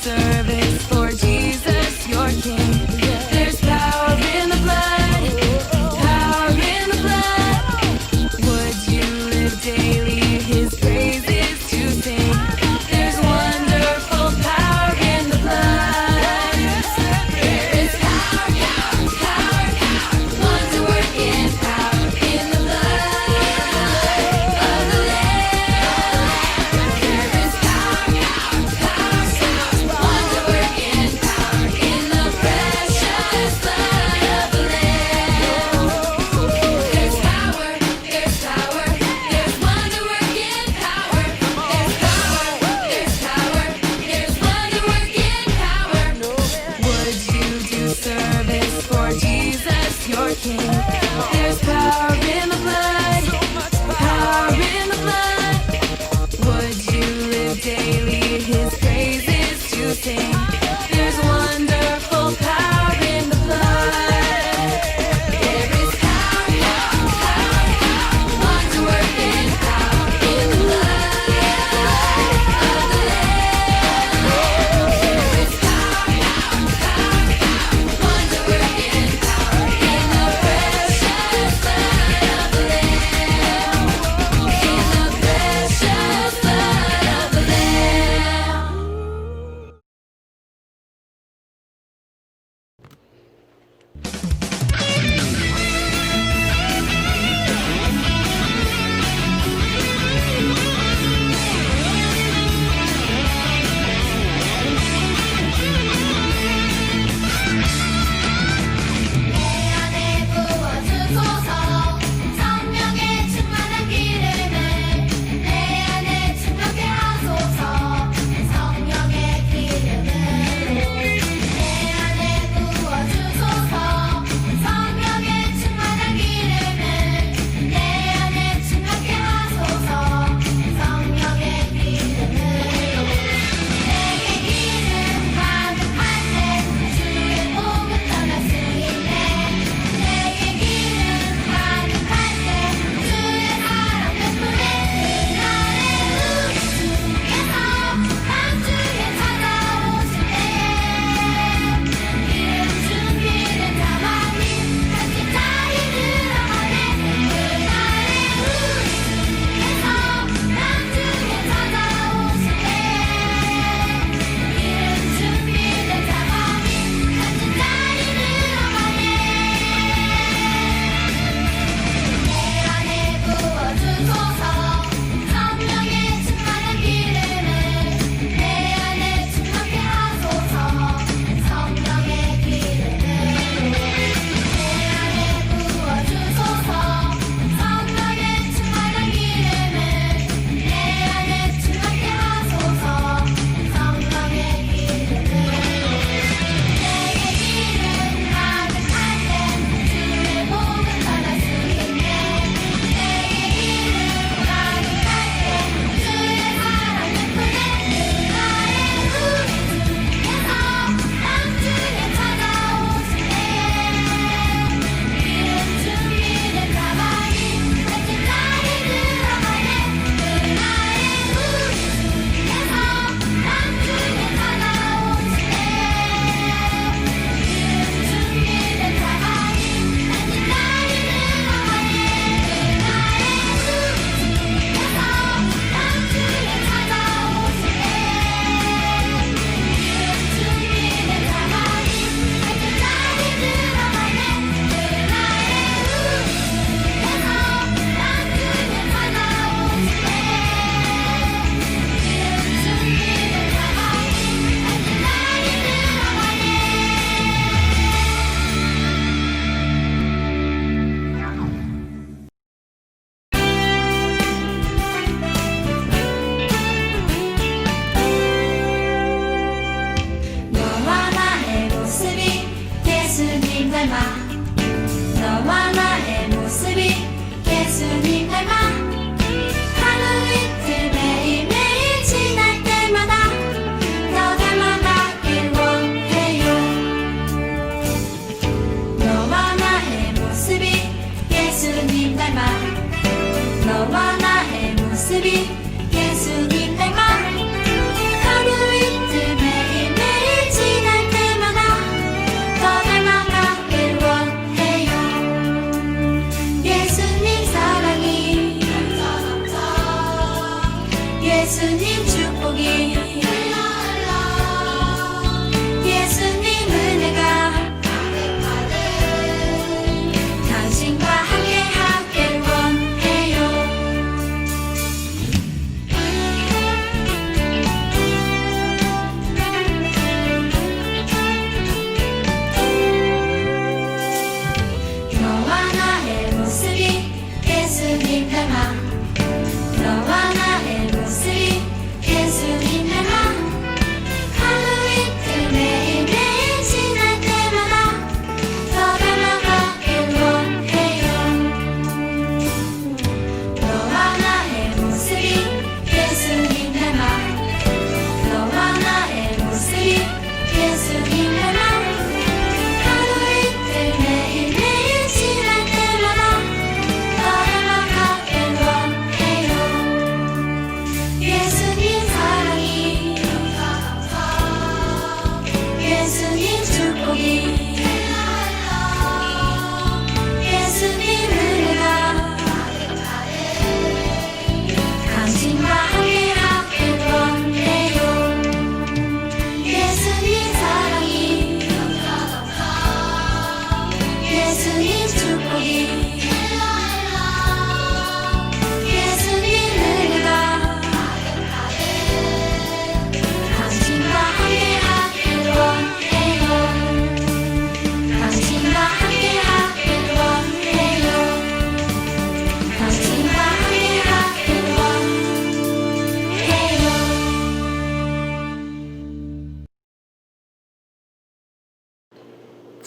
service for Jesus, your King. There's power in the blood, power in the blood. Would you live daily His praises to sing? There's wonderful power in the blood. There is power, power, power, power, wonder working power in the blood of the Lamb. There is power, power, power, power, wonder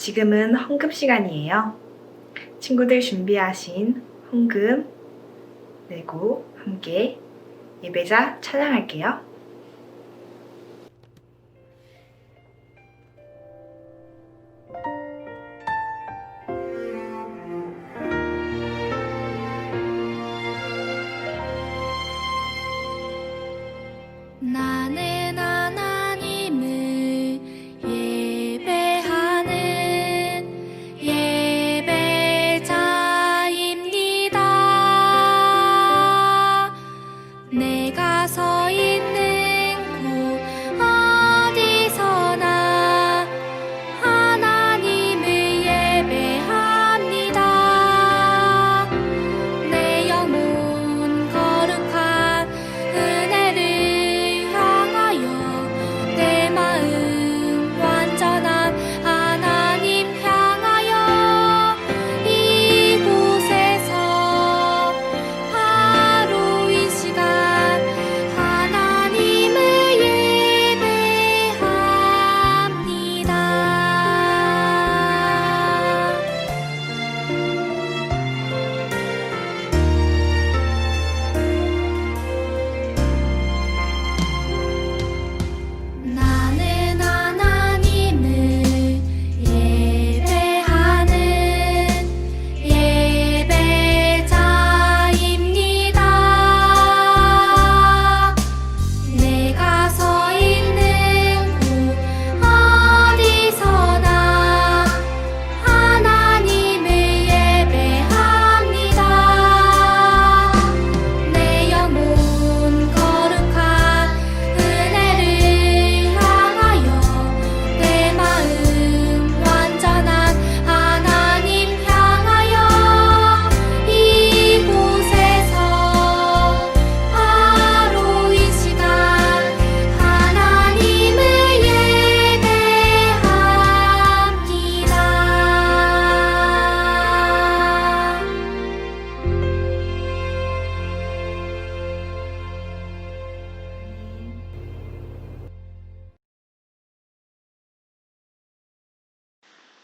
지금은 헌금 시간이에요. 친구들 준비하신 헌금 내고 함께 예배자 찬양할게요. 나는 하나님을 예배하는 예배자입니다. 내가 서 있는 곳 어디서나 하나님을 예배합니다. 내 영혼 거룩한 은혜를 내 마음 완전한 하나님 향하여 이곳에서 바로 이 시간 하나님을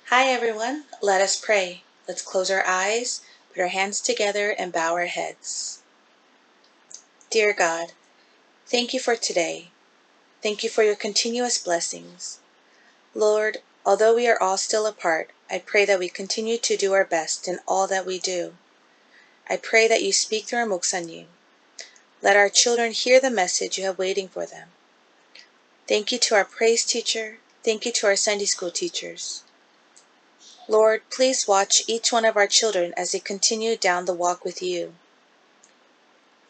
Hi everyone, let us pray. Let's close our eyes, put our hands together, and bow our heads. Dear God, thank you for today. Thank you for your continuous blessings. Lord, although we are all still apart, I pray that we continue to do our best in all that we do. I pray that you speak through our 목사님. Let our children hear the message you have waiting for them. Thank you to our praise teacher. Thank you to our Sunday school teachers. Lord, please watch each one of our children as they continue down the walk with you.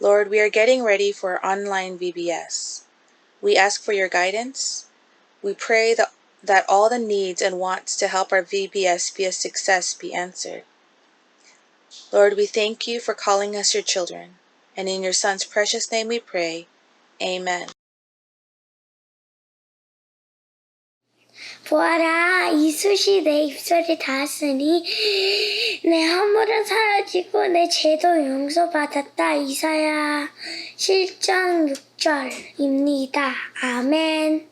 Lord, we are getting ready for our online VBS. We ask for your guidance. We pray that all the needs and wants to help our VBS be a success be answered. Lord, we thank you for calling us your children. And in your Son's precious name we pray. Amen. 보아라, 이 숯이 내 입술에 닿았으니 내 허물은 사라지고 내 죄도 용서받았다. 이사야 7장 6절입니다. 아멘.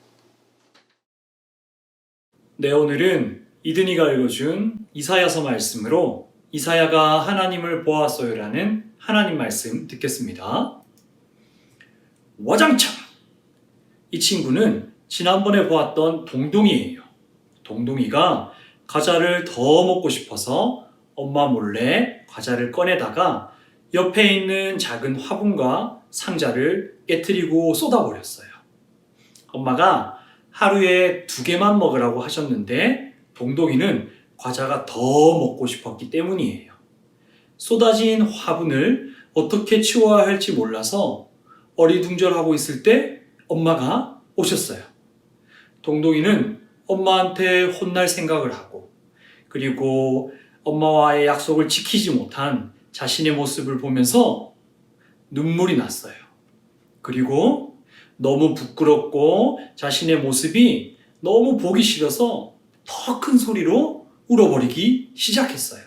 네, 오늘은 이든이가 읽어준 이사야서 말씀으로 이사야가 하나님을 보았어요라는 하나님 말씀 듣겠습니다. 와장창! 이 친구는 지난번에 보았던 동동이에요. 동동이가 과자를 더 먹고 싶어서 엄마 몰래 과자를 꺼내다가 옆에 있는 작은 화분과 상자를 깨트리고 쏟아버렸어요. 엄마가 하루에 2개만 먹으라고 하셨는데 동동이는 과자가 더 먹고 싶었기 때문이에요. 쏟아진 화분을 어떻게 치워야 할지 몰라서 어리둥절하고 있을 때 엄마가 오셨어요. 동동이는 엄마한테 혼날 생각을 하고 그리고 엄마와의 약속을 지키지 못한 자신의 모습을 보면서 눈물이 났어요. 그리고 너무 부끄럽고 자신의 모습이 너무 보기 싫어서 더 큰 소리로 울어버리기 시작했어요.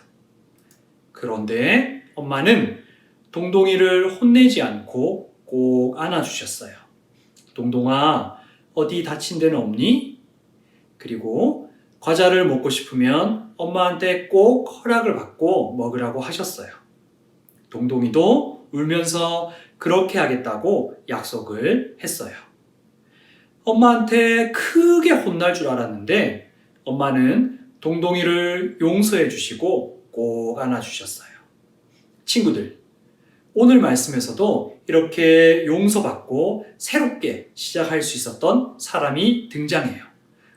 그런데 엄마는 동동이를 혼내지 않고 꼭 안아주셨어요. 동동아, 어디 다친 데는 없니? 그리고 과자를 먹고 싶으면 엄마한테 꼭 허락을 받고 먹으라고 하셨어요. 동동이도 울면서 그렇게 하겠다고 약속을 했어요. 엄마한테 크게 혼날 줄 알았는데 엄마는 동동이를 용서해 주시고 꼭 안아주셨어요. 친구들, 오늘 말씀에서도 이렇게 용서받고 새롭게 시작할 수 있었던 사람이 등장해요.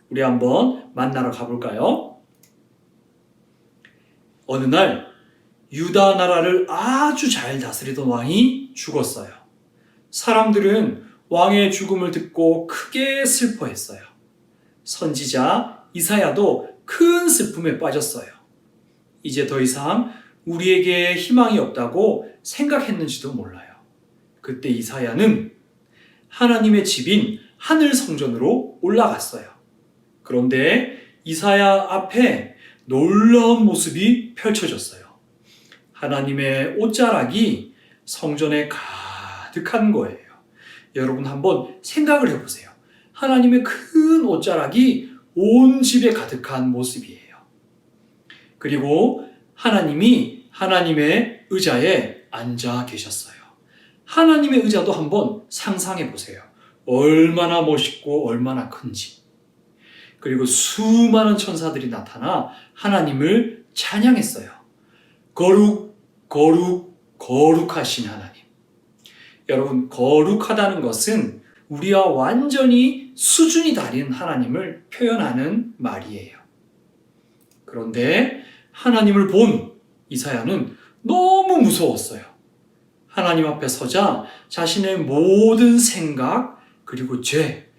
우리 한번 만나러 가볼까요? 어느 날 유다 나라를 아주 잘 다스리던 왕이 죽었어요. 사람들은 왕의 죽음을 듣고 크게 슬퍼했어요. 선지자 이사야도 큰 슬픔에 빠졌어요. 이제 더 이상 우리에게 희망이 없다고 생각했는지도 몰라요. 그때 이사야는 하나님의 집인 하늘 성전으로 올라갔어요. 그런데 이사야 앞에 놀라운 모습이 펼쳐졌어요. 하나님의 옷자락이 성전에 가득한 거예요. 여러분 한번 생각을 해보세요. 하나님의 큰 옷자락이 온 집에 가득한 모습이에요. 그리고 하나님이 하나님의 의자에 앉아 계셨어요. 하나님의 의자도 한번 상상해 보세요. 얼마나 멋있고 얼마나 큰지. 그리고 수많은 천사들이 나타나 하나님을 찬양했어요. 거룩, 거룩, 거룩하신 하나님. 여러분, 거룩하다는 것은 우리와 완전히 수준이 다른 하나님을 표현하는 말이에요. 그런데 하나님을 본 이사야는 너무 무서웠어요. 하나님 앞에 서자 자신의 모든 생각, 그리고 죄,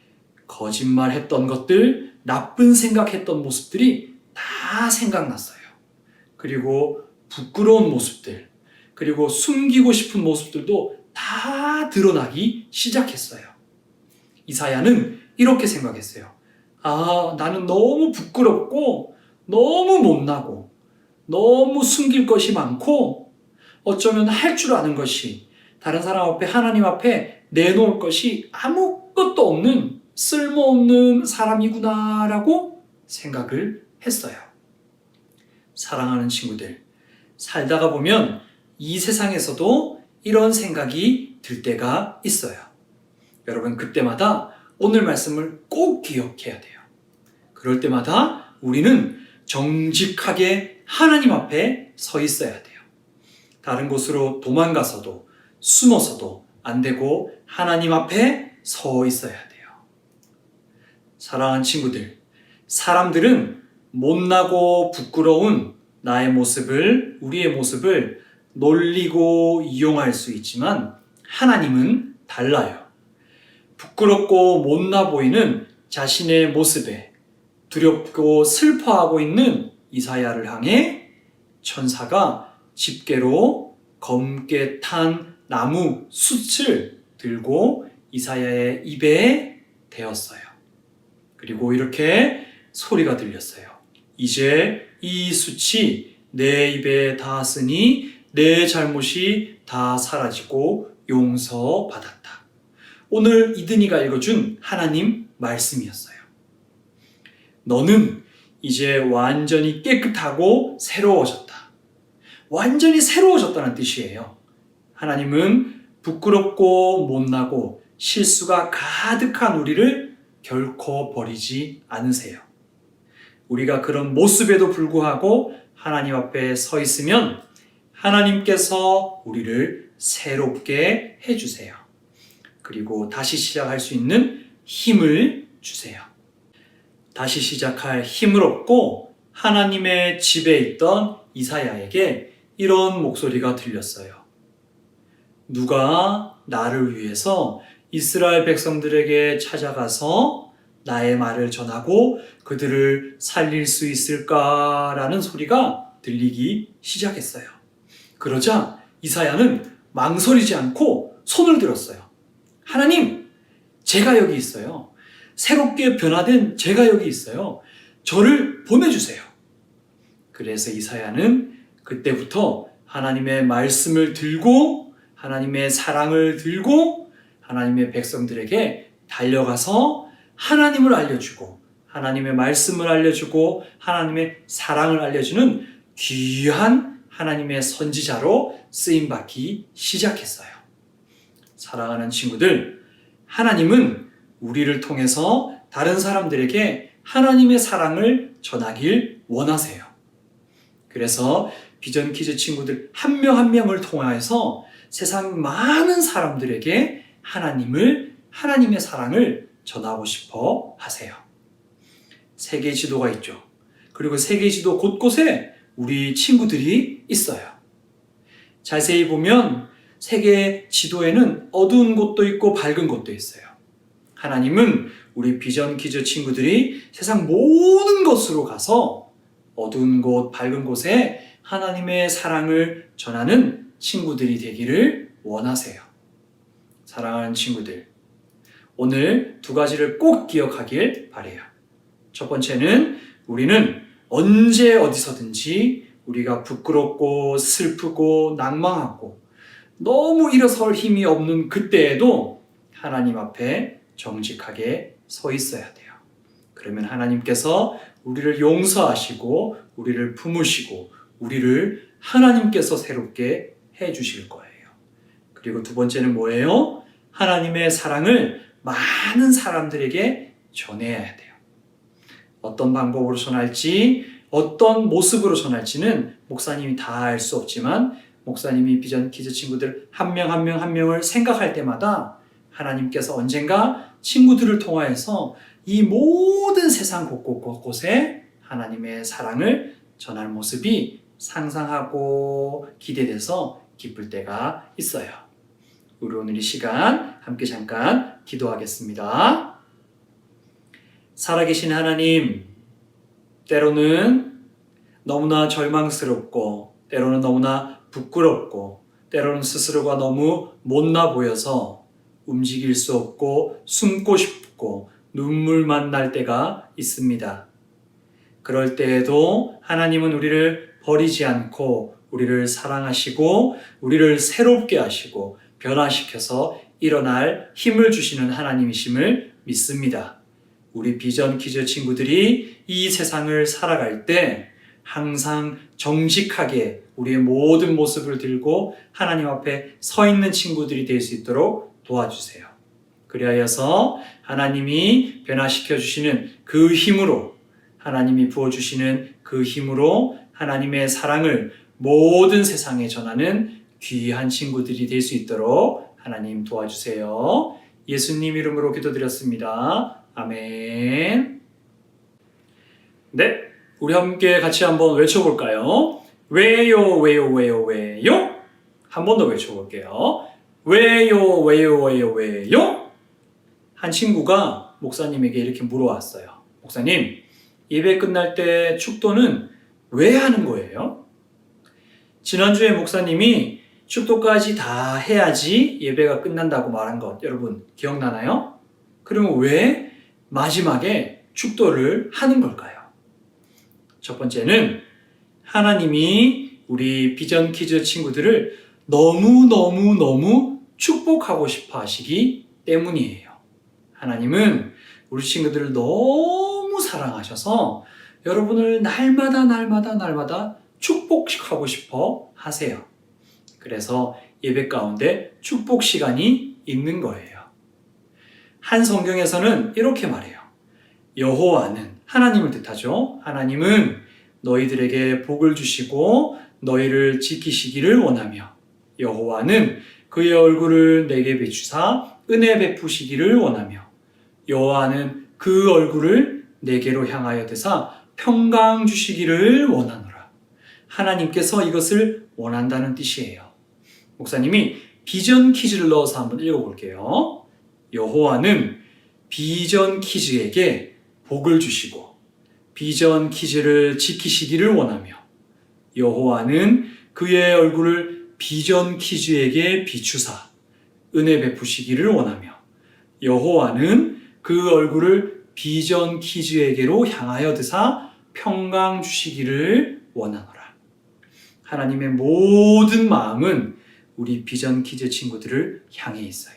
거짓말했던 것들, 나쁜 생각했던 모습들이 다 생각났어요. 그리고 부끄러운 모습들, 그리고 숨기고 싶은 모습들도 다 드러나기 시작했어요. 이사야는 이렇게 생각했어요. 아, 나는 너무 부끄럽고 너무 못나고 너무 숨길 것이 많고 어쩌면 할 줄 아는 것이 다른 사람 앞에 하나님 앞에 내놓을 것이 아무것도 없는 쓸모없는 사람이구나라고 생각을 했어요. 사랑하는 친구들, 살다가 보면 이 세상에서도 이런 생각이 들 때가 있어요. 여러분, 그때마다 오늘 말씀을 꼭 기억해야 돼요. 그럴 때마다 우리는 정직하게 하나님 앞에 서 있어야 돼요. 다른 곳으로 도망가서도 숨어서도 안 되고 하나님 앞에 서 있어야 돼요. 사랑하는 친구들, 사람들은 못나고 부끄러운 나의 모습을, 우리의 모습을 놀리고 이용할 수 있지만 하나님은 달라요. 부끄럽고 못나 보이는 자신의 모습에 두렵고 슬퍼하고 있는 이사야를 향해 천사가 집게로 검게 탄 나무 숯을 들고 이사야의 입에 대었어요. 그리고 이렇게 소리가 들렸어요. 이제 이 숯이 내 입에 닿았으니 내 잘못이 다 사라지고 용서받았다. 오늘 이든이가 읽어준 하나님 말씀이었어요. 너는 이제 완전히 깨끗하고 새로워졌다. 완전히 새로워졌다는 뜻이에요. 하나님은 부끄럽고 못나고 실수가 가득한 우리를 결코 버리지 않으세요. 우리가 그런 모습에도 불구하고 하나님 앞에 서 있으면 하나님께서 우리를 새롭게 해주세요. 그리고 다시 시작할 수 있는 힘을 주세요. 다시 시작할 힘을 얻고 하나님의 집에 있던 이사야에게 이런 목소리가 들렸어요. 누가 나를 위해서 이스라엘 백성들에게 찾아가서 나의 말을 전하고 그들을 살릴 수 있을까라는 소리가 들리기 시작했어요. 그러자 이사야는 망설이지 않고 손을 들었어요. 하나님, 제가 여기 있어요. 새롭게 변화된 제가 여기 있어요. 저를 보내주세요. 그래서 이사야는 그때부터 하나님의 말씀을 들고 하나님의 사랑을 들고 하나님의 백성들에게 달려가서 하나님을 알려주고 하나님의 말씀을 알려주고 하나님의 사랑을 알려주는 귀한 하나님의 선지자로 쓰임받기 시작했어요. 사랑하는 친구들, 하나님은 우리를 통해서 다른 사람들에게 하나님의 사랑을 전하길 원하세요. 그래서 비전 퀴즈 친구들 한 명 한 명을 통하여서 세상 많은 사람들에게 하나님의 사랑을 전하고 싶어 하세요. 세계 지도가 있죠. 그리고 세계 지도 곳곳에 우리 친구들이 있어요. 자세히 보면 세계 지도에는 어두운 곳도 있고 밝은 곳도 있어요. 하나님은 우리 비전 퀴즈 친구들이 세상 모든 곳으로 가서 어두운 곳, 밝은 곳에 하나님의 사랑을 전하는 친구들이 되기를 원하세요. 사랑하는 친구들, 오늘 두 가지를 꼭 기억하길 바라요. 첫 번째는 우리는 언제 어디서든지 우리가 부끄럽고 슬프고 낭망하고 너무 일어설 힘이 없는 그때에도 하나님 앞에 정직하게 서 있어야 돼요. 그러면 하나님께서 우리를 용서하시고 우리를 품으시고 우리를 하나님께서 새롭게 해주실 거예요. 그리고 두 번째는 뭐예요? 하나님의 사랑을 많은 사람들에게 전해야 돼요. 어떤 방법으로 전할지, 어떤 모습으로 전할지는 목사님이 다 알 수 없지만 목사님이 비전 퀴즈 친구들 한 명 한 명 한 명을 생각할 때마다 하나님께서 언젠가 친구들을 통하여서 이 모든 세상 곳곳에 하나님의 사랑을 전할 모습이 상상하고 기대돼서 기쁠 때가 있어요. 우리 오늘 이 시간 함께 잠깐 기도하겠습니다. 살아계신 하나님, 때로는 너무나 절망스럽고 때로는 너무나 부끄럽고 때로는 스스로가 너무 못나 보여서 움직일 수 없고 숨고 싶고 눈물만 날 때가 있습니다. 그럴 때에도 하나님은 우리를 버리지 않고 우리를 사랑하시고 우리를 새롭게 하시고 변화시켜서 일어날 힘을 주시는 하나님이심을 믿습니다. 우리 비전 퀴즈 친구들이 이 세상을 살아갈 때 항상 정직하게 우리의 모든 모습을 들고 하나님 앞에 서 있는 친구들이 될 수 있도록 도와주세요. 그리하여서 하나님이 변화시켜 주시는 그 힘으로, 하나님이 부어주시는 그 힘으로 하나님의 사랑을 모든 세상에 전하는 귀한 친구들이 될 수 있도록 하나님 도와주세요. 예수님 이름으로 기도드렸습니다. 아멘. 네, 우리 함께 같이 한번 외쳐볼까요? 왜요, 왜요, 왜요, 왜요? 한 번 더 외쳐볼게요. 왜요, 왜요, 왜요, 왜요? 한 친구가 목사님에게 이렇게 물어왔어요. 목사님, 예배 끝날 때 축도는 왜 하는 거예요? 지난주에 목사님이 축도까지 다 해야지 예배가 끝난다고 말한 것 여러분 기억나나요? 그러면 왜 마지막에 축도를 하는 걸까요? 첫 번째는 하나님이 우리 비전 퀴즈 친구들을 너무 축복하고 싶어 하시기 때문이에요. 하나님은 우리 친구들을 너무 사랑하셔서 여러분을 날마다 축복하고 싶어 하세요. 그래서 예배 가운데 축복 시간이 있는 거예요. 한 성경에서는 이렇게 말해요. 여호와는, 하나님을 뜻하죠. 하나님은 너희들에게 복을 주시고 너희를 지키시기를 원하며 여호와는 그의 얼굴을 내게 비추사 은혜 베푸시기를 원하며 여호와는 그 얼굴을 내게로 향하여 드사 평강 주시기를 원하노라. 하나님께서 이것을 원한다는 뜻이에요. 목사님이 비전 퀴즈를 넣어서 한번 읽어볼게요. 여호와는 비전 퀴즈에게 복을 주시고 비전 퀴즈를 지키시기를 원하며 여호와는 그의 얼굴을 비전 퀴즈에게 비추사 은혜 베푸시기를 원하며 여호와는 그 얼굴을 비전 퀴즈에게로 향하여 드사 평강 주시기를 원하노라. 하나님의 모든 마음은 우리 비전 퀴즈 친구들을 향해 있어요.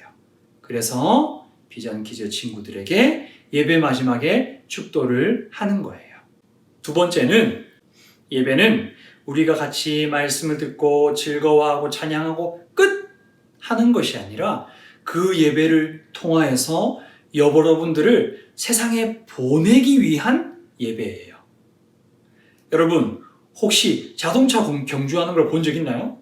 그래서 비전 퀴즈 친구들에게 예배 마지막에 축도를 하는 거예요. 두 번째는 예배는 우리가 같이 말씀을 듣고 즐거워하고 찬양하고 끝! 하는 것이 아니라 그 예배를 통하여서 여러분들을 세상에 보내기 위한 예배예요. 여러분, 혹시 자동차 경주하는 걸 본 적 있나요?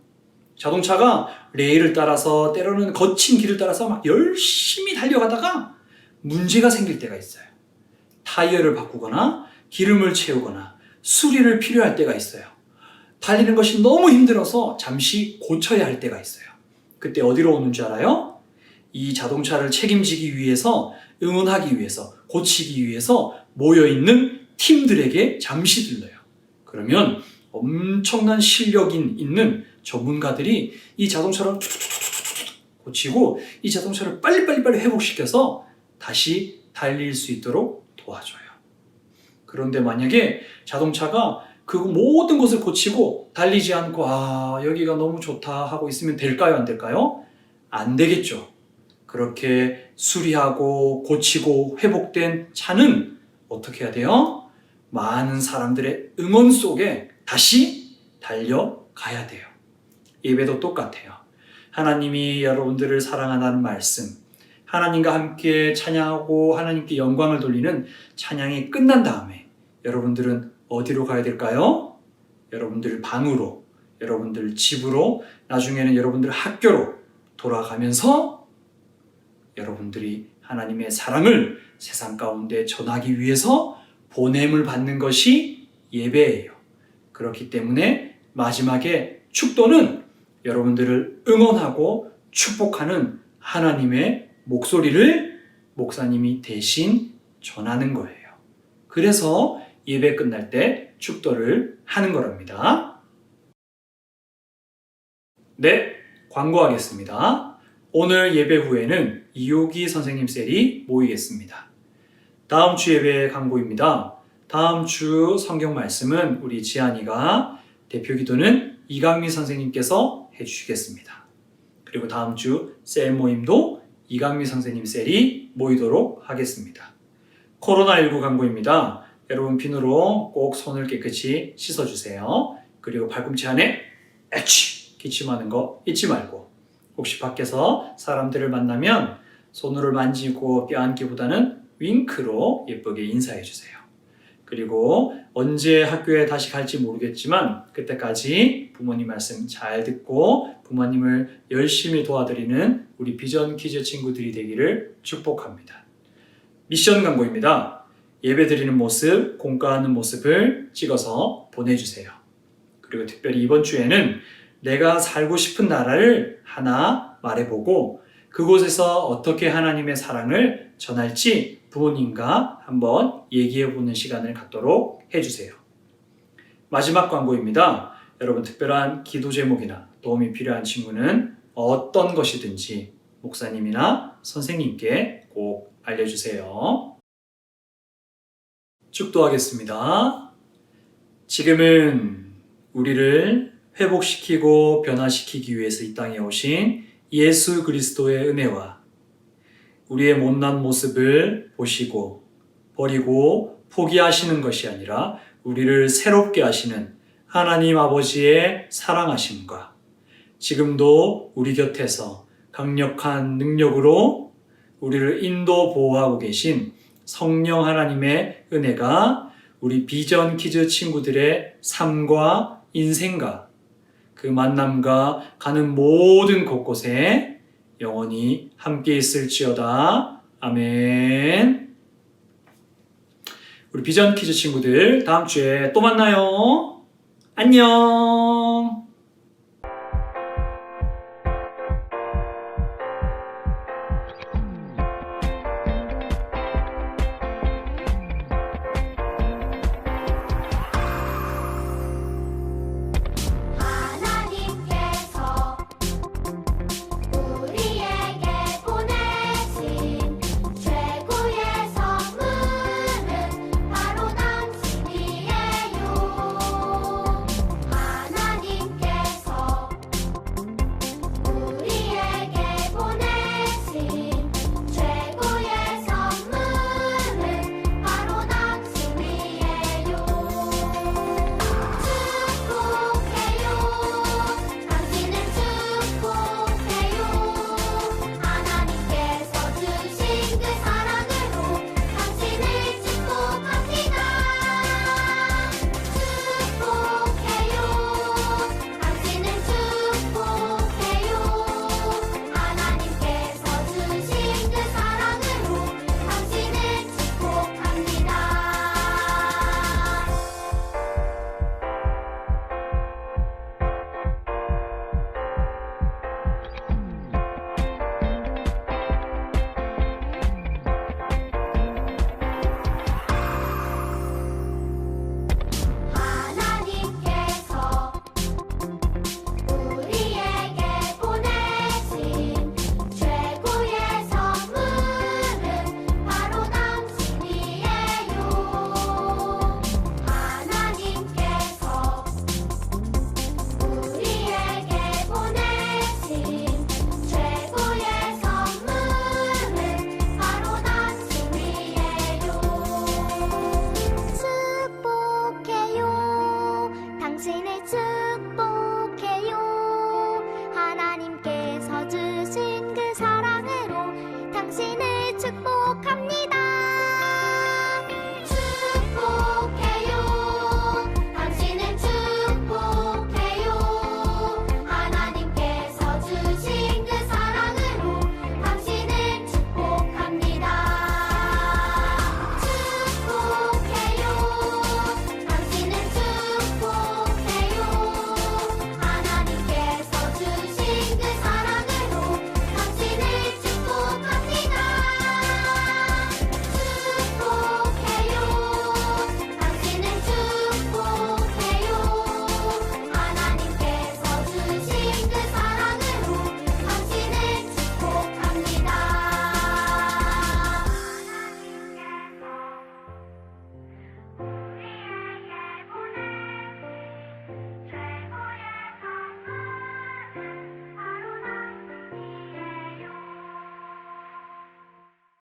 자동차가 레일을 따라서 때로는 거친 길을 따라서 막 열심히 달려가다가 문제가 생길 때가 있어요. 타이어를 바꾸거나 기름을 채우거나 수리를 필요할 때가 있어요. 달리는 것이 너무 힘들어서 잠시 고쳐야 할 때가 있어요. 그때 어디로 오는 줄 알아요? 이 자동차를 책임지기 위해서, 응원하기 위해서, 고치기 위해서 모여있는 팀들에게 잠시 들러요. 그러면 엄청난 실력 있는 전문가들이 이 자동차를 고치고 이 자동차를 빨리빨리 회복시켜서 다시 달릴 수 있도록 도와줘요. 그런데 만약에 자동차가 그 모든 것을 고치고 달리지 않고 여기가 너무 좋다 하고 있으면 될까요? 안 될까요? 안 되겠죠. 그렇게 수리하고 고치고 회복된 차는 어떻게 해야 돼요? 많은 사람들의 응원 속에 다시 달려가야 돼요. 예배도 똑같아요. 하나님이 여러분들을 사랑한다는 말씀, 하나님과 함께 찬양하고 하나님께 영광을 돌리는 찬양이 끝난 다음에 여러분들은 어디로 가야 될까요? 여러분들 방으로, 여러분들 집으로, 나중에는 여러분들 학교로 돌아가면서 여러분들이 하나님의 사랑을 세상 가운데 전하기 위해서 보냄을 받는 것이 예배예요. 그렇기 때문에 마지막에 축도는 여러분들을 응원하고 축복하는 하나님의 목소리를 목사님이 대신 전하는 거예요. 그래서 예배 끝날 때 축도를 하는 거랍니다. 네, 광고하겠습니다. 오늘 예배 후에는 이호기 선생님 셀이 모이겠습니다. 다음 주 예배 광고입니다. 다음 주 성경 말씀은 우리 지안이가 대표 기도는 이강미 선생님께서 해주시겠습니다. 그리고 다음 주 셀 모임도 이강미 선생님 셀이 모이도록 하겠습니다. 코로나19 광고입니다. 여러분 비누로 꼭 손을 깨끗이 씻어주세요. 그리고 발꿈치 안에 기침하는 거 잊지 말고, 혹시 밖에서 사람들을 만나면 손으로 만지고 껴안기보다는 윙크로 예쁘게 인사해주세요. 그리고 언제 학교에 다시 갈지 모르겠지만 그때까지 부모님 말씀 잘 듣고 부모님을 열심히 도와드리는 우리 비전 퀴즈 친구들이 되기를 축복합니다. 미션 광고입니다. 예배 드리는 모습, 공과하는 모습을 찍어서 보내주세요. 그리고 특별히 이번 주에는 내가 살고 싶은 나라를 하나 말해보고 그곳에서 어떻게 하나님의 사랑을 전할지 부모님과 한번 얘기해보는 시간을 갖도록 해주세요. 마지막 광고입니다. 여러분 특별한 기도 제목이나 도움이 필요한 친구는 어떤 것이든지 목사님이나 선생님께 꼭 알려주세요. 축도하겠습니다. 지금은 우리를 회복시키고 변화시키기 위해서 이 땅에 오신 예수 그리스도의 은혜와 우리의 못난 모습을 보시고 버리고 포기하시는 것이 아니라 우리를 새롭게 하시는 하나님 아버지의 사랑하심과 지금도 우리 곁에서 강력한 능력으로 우리를 인도 보호하고 계신 성령 하나님의 은혜가 우리 비전 키즈 친구들의 삶과 인생과 그 만남과 가는 모든 곳곳에 영원히 함께 있을지어다. 아멘. 우리 비전 키즈 친구들 다음 주에 또 만나요. 안녕.